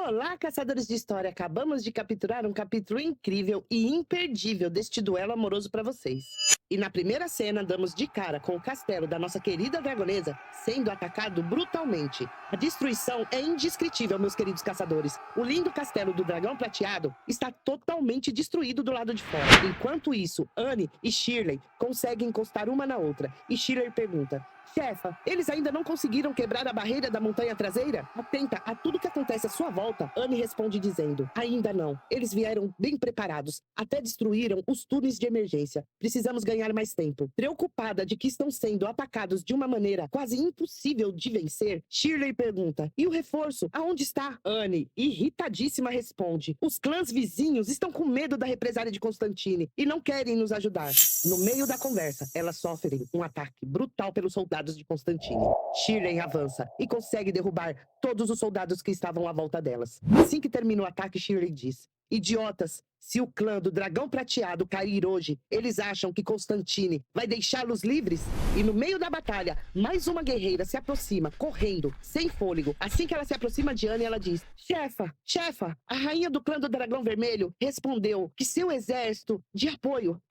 Olá, caçadores de história! Acabamos de capturar um capítulo incrível e imperdível deste duelo amoroso para vocês. E na primeira cena, damos de cara com o castelo da nossa querida dragonesa sendo atacado brutalmente. A destruição é indescritível, meus queridos caçadores. O lindo castelo do dragão prateado está totalmente destruído do lado de fora. Enquanto isso, Anne e Shirley conseguem encostar uma na outra. E Shirley pergunta: chefa, eles ainda não conseguiram quebrar a barreira da montanha traseira? Atenta a tudo que acontece à sua volta, Anne responde dizendo: ainda não. Eles vieram bem preparados. Até destruíram os túneis de emergência. Precisamos ganhar mais tempo. Preocupada de que estão sendo atacados de uma maneira quase impossível de vencer, Shirley pergunta: e o reforço? Aonde está? Anne, irritadíssima, responde: os clãs vizinhos estão com medo da represália de Constantine e não querem nos ajudar. No meio da conversa, elas sofrem um ataque brutal pelos soldados de Constantine. Shirley avança e consegue derrubar todos os soldados que estavam à volta delas. Assim que termina o ataque, Shirley diz: idiotas, se o clã do dragão prateado cair hoje, eles acham que Constantine vai deixá-los livres? E no meio da batalha, mais uma guerreira se aproxima, correndo, sem fôlego. Assim que ela se aproxima de Anne, ela diz: chefa, a rainha do clã do dragão vermelho respondeu que seu exército de apoio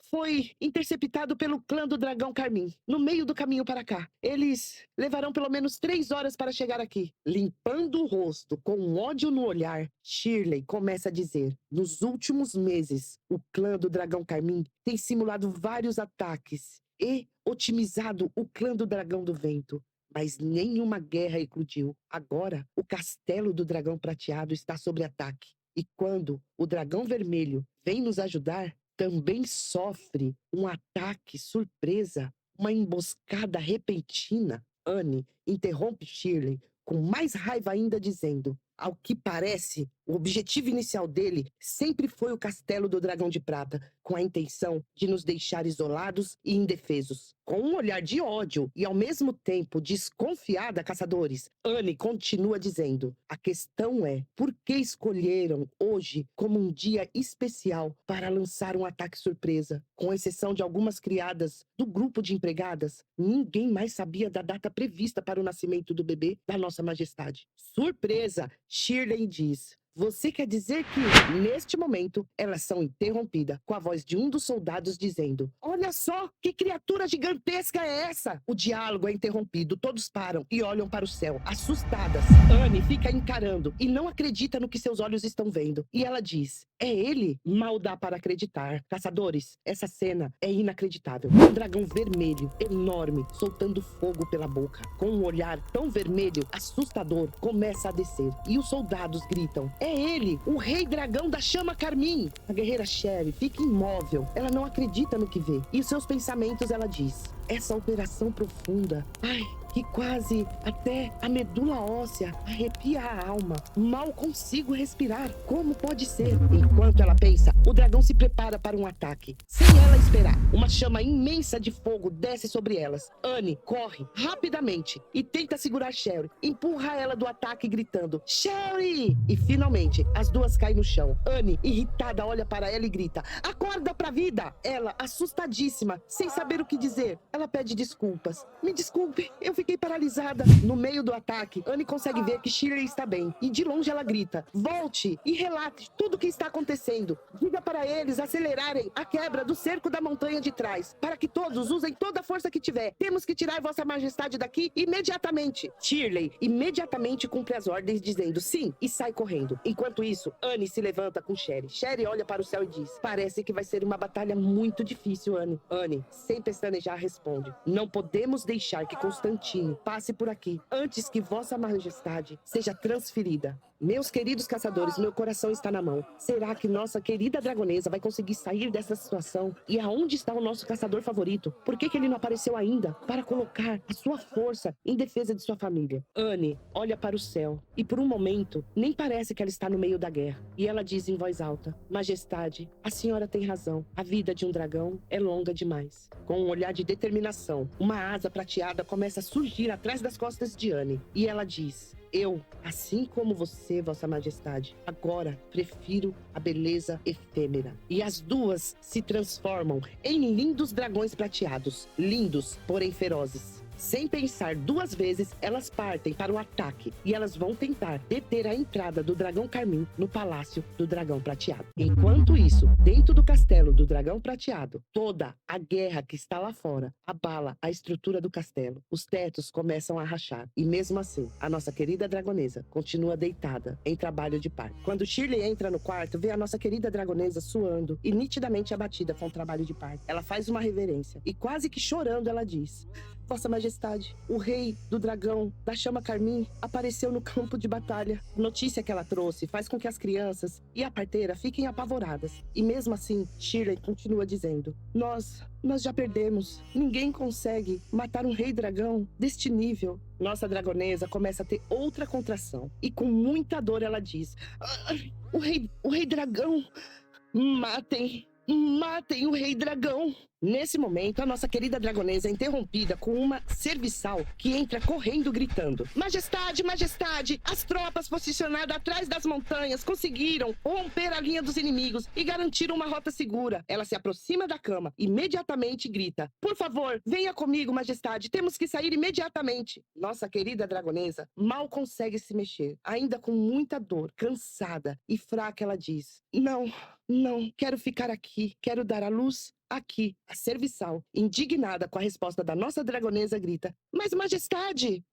foi interceptado pelo clã do dragão carmim, no meio do caminho para cá. Eles levarão pelo menos 3 horas para chegar aqui. Limpando o rosto, com um ódio no olhar, Shirley começa a dizer: nos últimos meses, o clã do dragão carmim tem simulado vários ataques e otimizado o clã do dragão do vento. Mas nenhuma guerra eclodiu. Agora, o castelo do dragão prateado está sob ataque. E quando o dragão vermelho vem nos ajudar, também sofre um ataque surpresa, uma emboscada repentina. Anne interrompe Shirley com mais raiva ainda, dizendo: ao que parece, o objetivo inicial dele sempre foi o castelo do dragão de prata, com a intenção de nos deixar isolados e indefesos. Com um olhar de ódio e ao mesmo tempo desconfiada, caçadores, Anne continua dizendo: a questão é, por que escolheram hoje como um dia especial para lançar um ataque surpresa? Com exceção de algumas criadas do grupo de empregadas, ninguém mais sabia da data prevista para o nascimento do bebê da Nossa Majestade. Surpresa! Shirley diz: você quer dizer que, neste momento, elas são interrompidas com a voz de um dos soldados dizendo: olha só, que criatura gigantesca é essa? O diálogo é interrompido, todos param e olham para o céu, assustadas. Anne fica encarando e não acredita no que seus olhos estão vendo. E ela diz: é ele? Mal dá para acreditar. Caçadores, essa cena é inacreditável. Um dragão vermelho, enorme, soltando fogo pela boca, com um olhar tão vermelho, assustador, começa a descer. E os soldados gritam: é ele, o rei dragão da chama carmim. A guerreira Sherry fica imóvel. Ela não acredita no que vê. E os seus pensamentos, ela diz: essa operação profunda, que quase até a medula óssea arrepia a alma. Mal consigo respirar. Como pode ser? Enquanto ela pensa, o dragão se prepara para um ataque. Sem ela esperar, uma chama imensa de fogo desce sobre elas. Anne corre rapidamente e tenta segurar Sherry. Empurra ela do ataque gritando: Sherry! E finalmente, as duas caem no chão. Anne, irritada, olha para ela e grita: acorda pra vida! Ela, assustadíssima, sem saber o que dizer, ela pede desculpas. Me desculpe, eu fiquei paralisada. No meio do ataque, Anne consegue ver que Shirley está bem. E de longe ela grita: volte e relate tudo o que está acontecendo. Diga para eles acelerarem a quebra do cerco da montanha de trás, para que todos usem toda a força que tiver. Temos que tirar Vossa Majestade daqui imediatamente. Shirley imediatamente cumpre as ordens, dizendo sim, e sai correndo. Enquanto isso, Anne se levanta com Sherry. Sherry olha para o céu e diz: parece que vai ser uma batalha muito difícil, Anne. Anne, sem pestanejar, responde: não podemos deixar que Constantine passe por aqui antes que Vossa Majestade seja transferida. Meus queridos caçadores, meu coração está na mão. Será que nossa querida dragonesa vai conseguir sair dessa situação? E aonde está o nosso caçador favorito? Por que ele não apareceu ainda para colocar a sua força em defesa de sua família? Anne olha para o céu e por um momento nem parece que ela está no meio da guerra. E ela diz em voz alta: Majestade, a senhora tem razão. A vida de um dragão é longa demais. Com um olhar de determinação, uma asa prateada começa a surgir atrás das costas de Anne. E ela diz: eu, assim como você, Vossa Majestade, agora prefiro a beleza efêmera. E as duas se transformam em lindos dragões prateados. Lindos, porém ferozes. Sem pensar duas vezes, elas partem para o ataque e elas vão tentar deter a entrada do dragão carmim no palácio do dragão prateado. Enquanto isso, dentro do castelo do dragão prateado, toda a guerra que está lá fora abala a estrutura do castelo. Os tetos começam a rachar e mesmo assim, a nossa querida dragonesa continua deitada em trabalho de parto. Quando Shirley entra no quarto, vê a nossa querida dragonesa suando e nitidamente abatida com o trabalho de parto. Ela faz uma reverência e quase que chorando ela diz: Vossa Majestade, o rei do dragão da chama carmim apareceu no campo de batalha. A notícia que ela trouxe faz com que as crianças e a parteira fiquem apavoradas. E mesmo assim, Shirley continua dizendo: Nós já perdemos. Ninguém consegue matar um rei dragão deste nível. Nossa dragonesa começa a ter outra contração. E com muita dor ela diz: o rei dragão, matem o rei dragão. Nesse momento, a nossa querida dragonesa é interrompida com uma serviçal que entra correndo gritando: Majestade, Majestade, as tropas posicionadas atrás das montanhas conseguiram romper a linha dos inimigos e garantir uma rota segura. Ela se aproxima da cama, imediatamente grita: Por favor, venha comigo, Majestade, temos que sair imediatamente. Nossa querida dragonesa mal consegue se mexer, ainda com muita dor, cansada e fraca, ela diz: Não, quero ficar aqui, quero dar à luz aqui. A serviçal, indignada com a resposta da nossa dragonesa, grita: Mas, Majestade!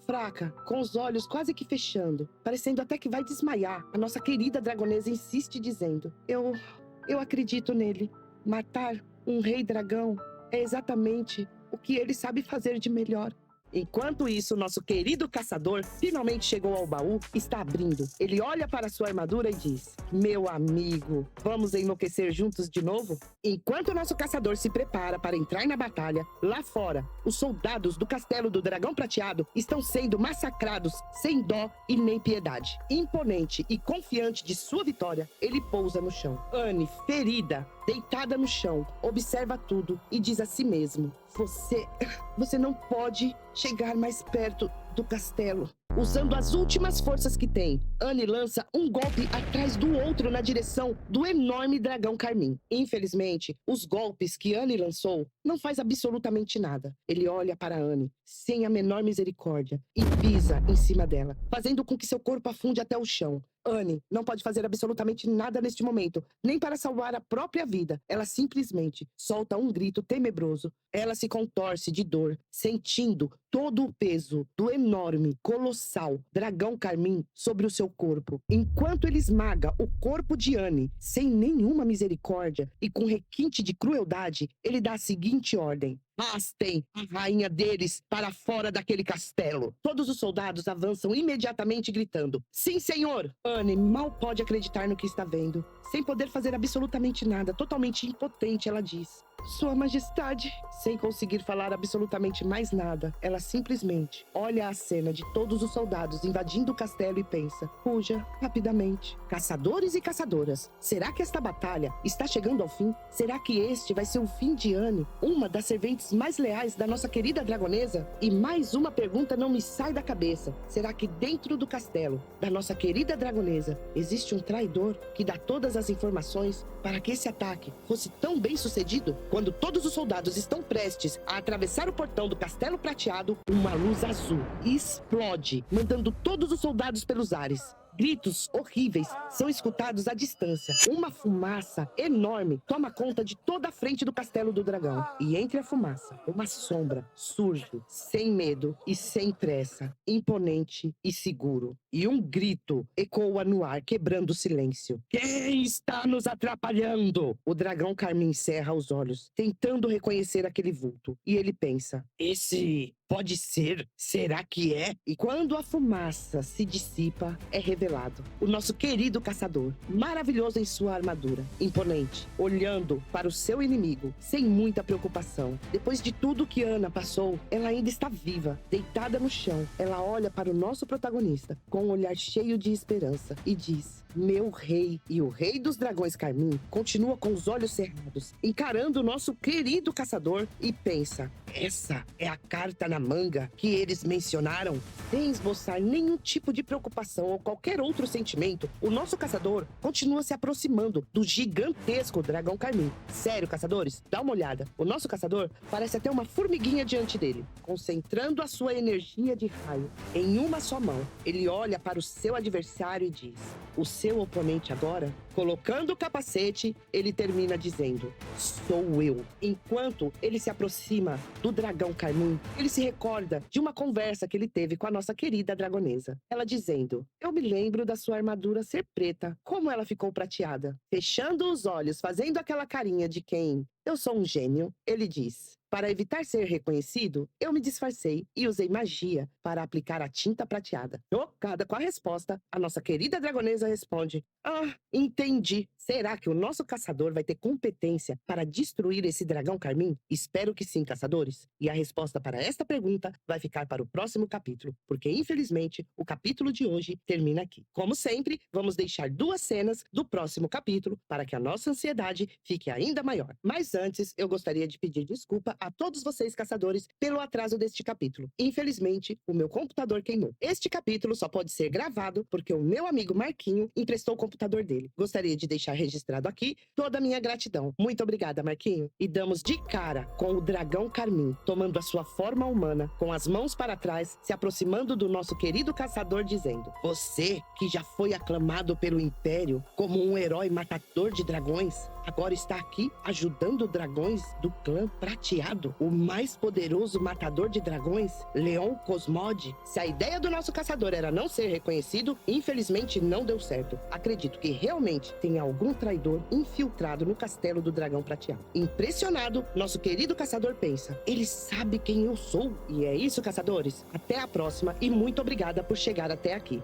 Fraca, com os olhos quase que fechando, parecendo até que vai desmaiar, a nossa querida dragonesa insiste dizendo: Eu acredito nele. Matar um rei dragão é exatamente o que ele sabe fazer de melhor. Enquanto isso, nosso querido caçador finalmente chegou ao baú, está abrindo. Ele olha para sua armadura e diz: Meu amigo, vamos enlouquecer juntos de novo? Enquanto o nosso caçador se prepara para entrar na batalha, lá fora, os soldados do castelo do dragão prateado estão sendo massacrados sem dó e nem piedade. Imponente e confiante de sua vitória, ele pousa no chão. Anne, ferida, deitada no chão, observa tudo e diz a si mesmo: Você não pode chegar mais perto do castelo. Usando as últimas forças que tem, Anne lança um golpe atrás do outro na direção do enorme dragão carmim. Infelizmente, os golpes que Anne lançou não faz absolutamente nada. Ele olha para Anne sem a menor misericórdia e pisa em cima dela, fazendo com que seu corpo afunde até o chão. Anne não pode fazer absolutamente nada neste momento, nem para salvar a própria vida. Ela simplesmente solta um grito tenebroso. Ela se contorce de dor, sentindo todo o peso do enorme, colossal dragão carmim sobre o seu corpo. Enquanto ele esmaga o corpo de Anne sem nenhuma misericórdia e com requinte de crueldade, ele dá a seguinte ordem: Arrastem a rainha deles para fora daquele castelo. Todos os soldados avançam imediatamente gritando: Sim, senhor! Anne mal pode acreditar no que está vendo. Sem poder fazer absolutamente nada, totalmente impotente, ela diz: Sua Majestade. Sem conseguir falar absolutamente mais nada, ela simplesmente olha a cena de todos os soldados invadindo o castelo e pensa: Fuja rapidamente. Caçadores e caçadoras, será que esta batalha está chegando ao fim? Será que este vai ser o fim de Anne, uma das serventes mais leais da nossa querida dragonesa? E mais uma pergunta não me sai da cabeça: será que dentro do castelo da nossa querida dragonesa existe um traidor que dá todas as informações para que esse ataque fosse tão bem sucedido? Quando todos os soldados estão prestes a atravessar o portão do castelo prateado, uma luz azul explode, mandando todos os soldados pelos ares. Gritos horríveis são escutados à distância. Uma fumaça enorme toma conta de toda a frente do castelo do dragão. E entre a fumaça, uma sombra surge, sem medo e sem pressa, imponente e seguro. E um grito ecoa no ar, quebrando o silêncio: Quem está nos atrapalhando? O dragão carmim cerra os olhos, tentando reconhecer aquele vulto. E ele pensa: Esse pode ser? Será que é? E quando a fumaça se dissipa, é revelado o nosso querido caçador, maravilhoso em sua armadura, imponente, olhando para o seu inimigo sem muita preocupação. Depois de tudo que Anna passou, ela ainda está viva, deitada no chão. Ela olha para o nosso protagonista com um olhar cheio de esperança e diz: meu rei. E o rei dos dragões Carmim continua com os olhos cerrados, encarando o nosso querido caçador e pensa: essa é a carta na manga que eles mencionaram? Sem esboçar nenhum tipo de preocupação ou qualquer outro sentimento, o nosso caçador continua se aproximando do gigantesco dragão Carmim. Sério, caçadores, dá uma olhada. O nosso caçador parece até uma formiguinha diante dele, concentrando a sua energia de raio em uma só mão. Ele olha para o seu adversário e diz: o seu oponente agora, colocando o capacete, ele termina dizendo: sou eu. Enquanto ele se aproxima do dragão Carmim, ele se recorda de uma conversa que ele teve com a nossa querida dragonesa. Ela dizendo: eu me lembro da sua armadura ser preta, como ela ficou prateada. Fechando os olhos, fazendo aquela carinha de quem: eu sou um gênio, ele diz: para evitar ser reconhecido, eu me disfarcei e usei magia para aplicar a tinta prateada. Chocada com a resposta, a nossa querida dragonesa responde: ah, entendi. Será que o nosso caçador vai ter competência para destruir esse dragão Carmim? Espero que sim, caçadores. E a resposta para esta pergunta vai ficar para o próximo capítulo, porque infelizmente o capítulo de hoje termina aqui. Como sempre, vamos deixar 2 cenas do próximo capítulo para que a nossa ansiedade fique ainda maior. Mas antes, eu gostaria de pedir desculpa a todos vocês, caçadores, pelo atraso deste capítulo. Infelizmente, o meu computador queimou. Este capítulo só pode ser gravado porque o meu amigo Marquinho emprestou o computador dele. Gostaria de deixar registrado aqui toda a minha gratidão. Muito obrigada, Marquinho. E damos de cara com o dragão Carmim, tomando a sua forma humana, com as mãos para trás, se aproximando do nosso querido caçador, dizendo: você, que já foi aclamado pelo Império como um herói matador de dragões, agora está aqui ajudando dragões do clã prateado, o mais poderoso matador de dragões, Leon Cosmode. Se a ideia do nosso caçador era não ser reconhecido, infelizmente não deu certo. Acredito que realmente tem algum traidor infiltrado no castelo do dragão prateado. Impressionado, nosso querido caçador pensa: ele sabe quem eu sou. E é isso, caçadores. Até a próxima e muito obrigada por chegar até aqui.